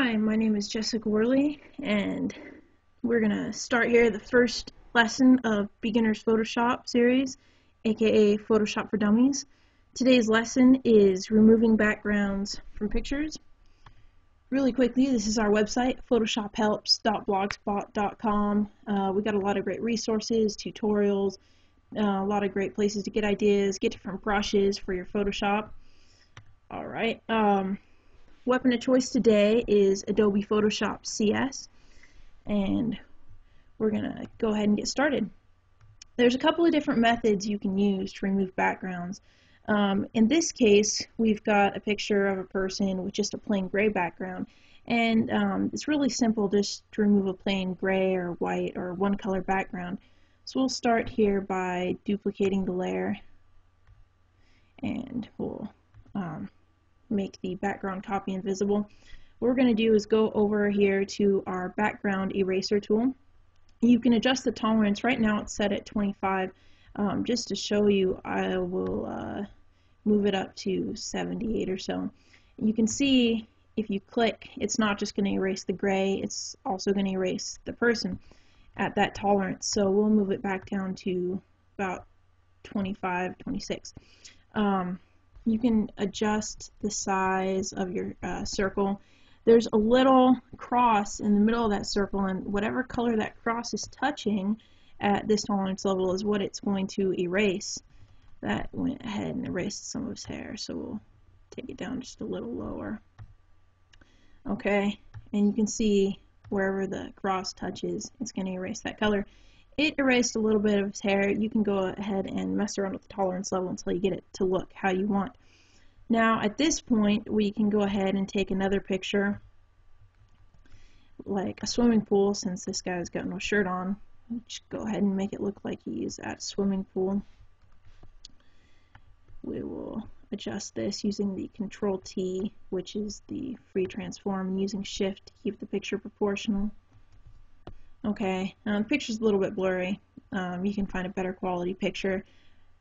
Hi, my name is Jessica Worley, and we're going to start here the first lesson of Beginner's Photoshop series, aka Photoshop for Dummies. Today's lesson is removing backgrounds from pictures. Really quickly, this is our website, photoshophelps.blogspot.com. We got a lot of great resources, tutorials, a lot of great places to get ideas, get different brushes for your Photoshop. Alright, weapon of choice today is Adobe Photoshop CS, and we're going to go ahead and get started. There's a couple of different methods you can use to remove backgrounds. In this case, we've got a picture of a person with just a plain gray background, and it's really simple just to remove a plain gray or white or one color background. So we'll start here by duplicating the layer, and we'll make the background copy invisible. What we're going to do is go over here to our background eraser tool. You can adjust the tolerance. Right now it's set at 25. Just to show you, I will move it up to 78 or so. You can see if you click, it's not just going to erase the gray, it's also going to erase the person at that tolerance. So we'll move it back down to about 25, 26. You can adjust the size of your circle. There's a little cross in the middle of that circle, and whatever color that cross is touching at this tolerance level is what it's going to erase. That went ahead and erased some of his hair, so we'll take it down just a little lower. Okay, and you can see wherever the cross touches, it's going to erase that color. It erased a little bit of his hair. You can go ahead and mess around with the tolerance level until you get it to look how you want. Now at this point we can go ahead and take another picture, like a swimming pool, since this guy's got no shirt on. Just go ahead and make it look like he's at a swimming pool. We will adjust this using the Control T, which is the free transform, and using Shift to keep the picture proportional. Okay, the picture's a little bit blurry. You can find a better quality picture.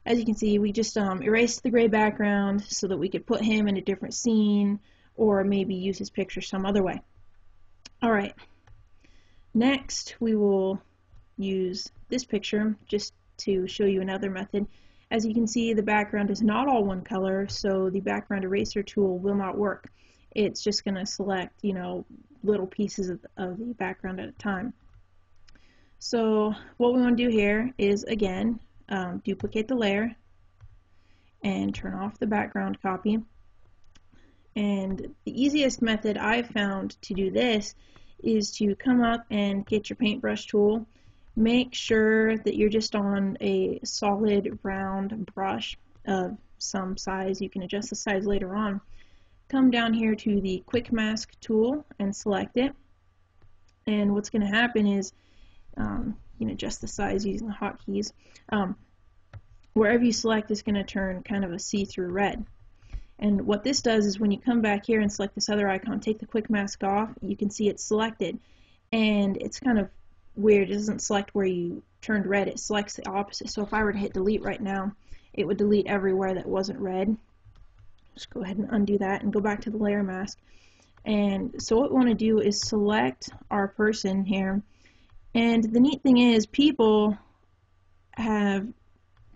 As you can see, we just erased the gray background so that we could put him in a different scene, or maybe use his picture some other way. Alright, next we will use this picture just to show you another method. As you can see, the background is not all one color, so the background eraser tool will not work. It's just going to select, little pieces of the background at a time. So what we want to do here is, again, duplicate the layer and turn off the background copy. And the easiest method I've found to do this is to come up and get your paintbrush tool. Make sure that you're just on a solid round brush of some size. You can adjust the size later on. Come down here to the quick mask tool and select it. And what's going to happen is you can adjust the size using the hotkeys. Wherever you select is going to turn kind of a see-through red. And what this does is when you come back here and select this other icon, take the quick mask off, you can see it's selected. And it's kind of weird. It doesn't select where you turned red, it selects the opposite. So if I were to hit delete right now, it would delete everywhere that wasn't red. Just go ahead and undo that and go back to the layer mask. And so what we want to do is select our person here. And the neat thing is, people have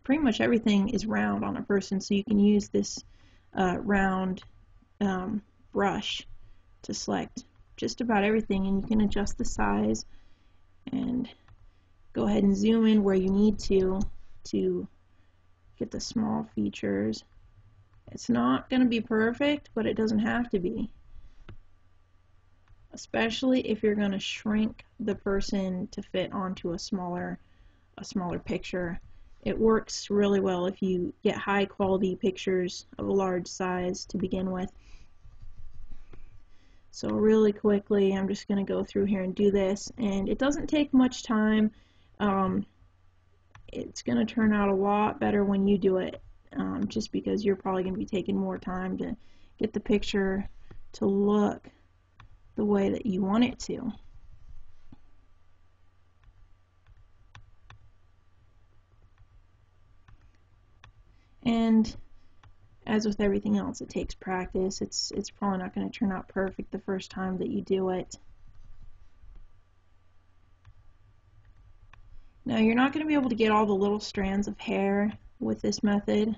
pretty much everything is round on a person, so you can use this round brush to select just about everything, and you can adjust the size and go ahead and zoom in where you need to get the small features. It's not going to be perfect, but it doesn't have to be, especially if you're going to shrink the person to fit onto a smaller picture. It works really well if you get high quality pictures of a large size to begin with. So really quickly, I'm just going to go through here and do this, and it doesn't take much time. It's going to turn out a lot better when you do it, just because you're probably going to be taking more time to get the picture to look the way that you want it to. And As with everything else, it takes practice. It's probably not going to turn out perfect the first time that you do it. Now you're not going to be able to get all the little strands of hair with this method,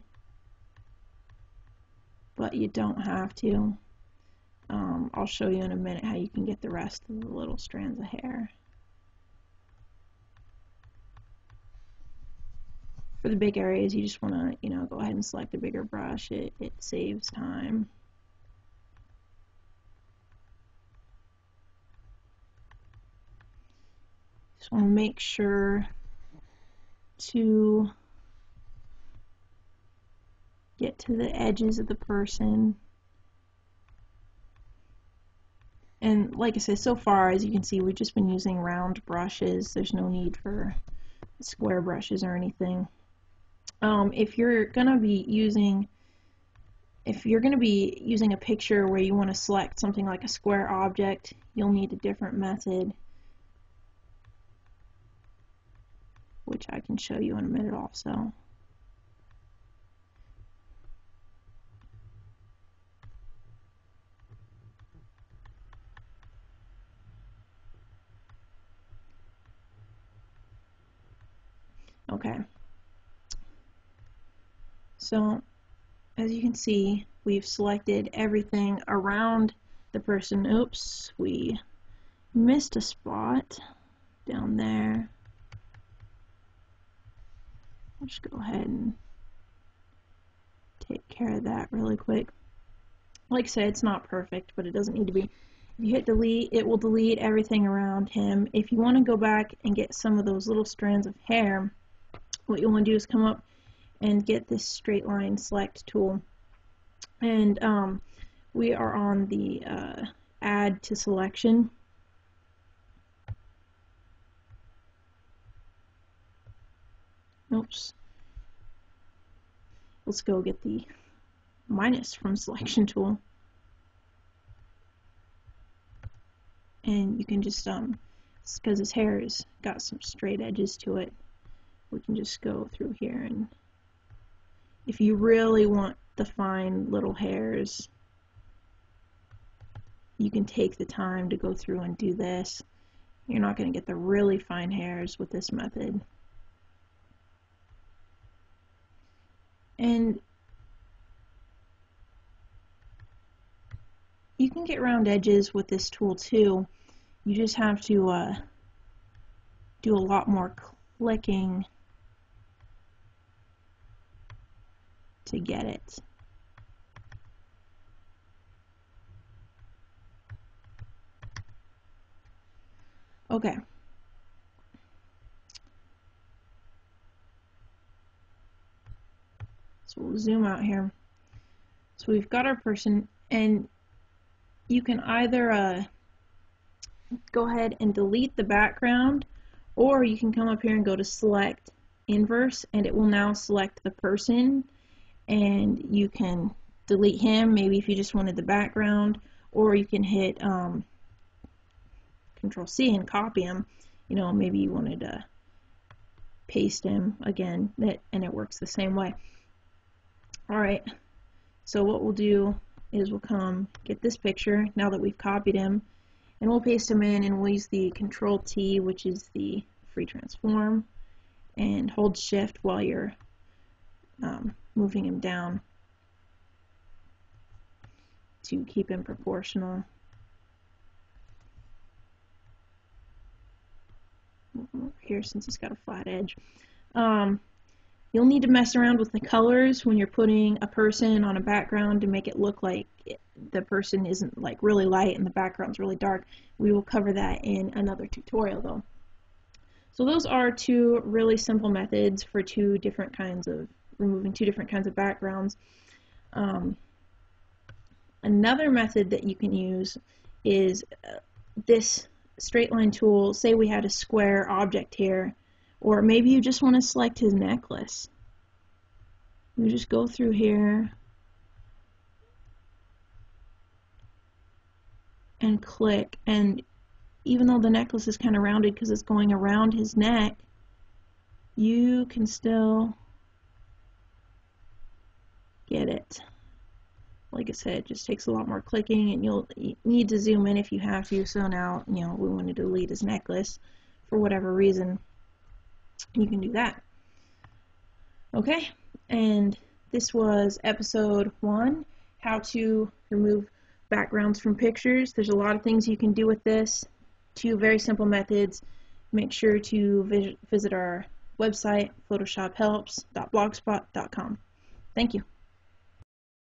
but you don't have to. I'll show you in a minute how you can get the rest of the little strands of hair. For the big areas, you just want to, go ahead and select a bigger brush. It saves time. Just want to make sure to get to the edges of the person. And like I said, so far, as you can see, we've just been using round brushes. There's no need for square brushes or anything. If you're gonna be using a picture where you want to select something like a square object, you'll need a different method, which I can show you in a minute also. Okay. So, as you can see, we've selected everything around the person. Oops, we missed a spot down there. I'll just go ahead and take care of that really quick. Like I said, it's not perfect, but it doesn't need to be. If you hit delete, it will delete everything around him. If you want to go back and get some of those little strands of hair, what you'll want to do is come up and get this straight line select tool. And we are on the add to selection. Oops. Let's go get the minus from selection tool. And you can just, because his hair has got some straight edges to it, we can just go through here, and if you really want the fine little hairs, you can take the time to go through and do this. You're not going to get the really fine hairs with this method. And you can get round edges with this tool too. You just have to do a lot more clicking to get it. Okay. So we'll zoom out here. So we've got our person, and you can either go ahead and delete the background, or you can come up here and go to select inverse, and it will now select the person, and you can delete him maybe if you just wanted the background, or you can hit Control C and copy him. Maybe you wanted to paste him again, and it works the same way. Alright, so what we'll do is we'll come get this picture now that we've copied him, and we'll paste him in, and we'll use the Control T, which is the free transform, and hold shift while you're moving him down to keep him proportional. Over here, since he's got a flat edge. You'll need to mess around with the colors when you're putting a person on a background to make it look like the person isn't like really light and the background's really dark. We will cover that in another tutorial though. So those are two really simple methods for removing two different kinds of backgrounds. Another method that you can use is this straight line tool. Say we had a square object here, or maybe you just want to select his necklace. You just go through here and click, and even though the necklace is kind of rounded because it's going around his neck, you can still get it. like I said, it just takes a lot more clicking, and you need to zoom in if you have to. So now, we want to delete his necklace for whatever reason. You can do that. Okay, and this was episode 1, how to remove backgrounds from pictures. There's a lot of things you can do with this. 2 very simple methods. Make sure to visit our website, photoshophelps.blogspot.com. Thank you.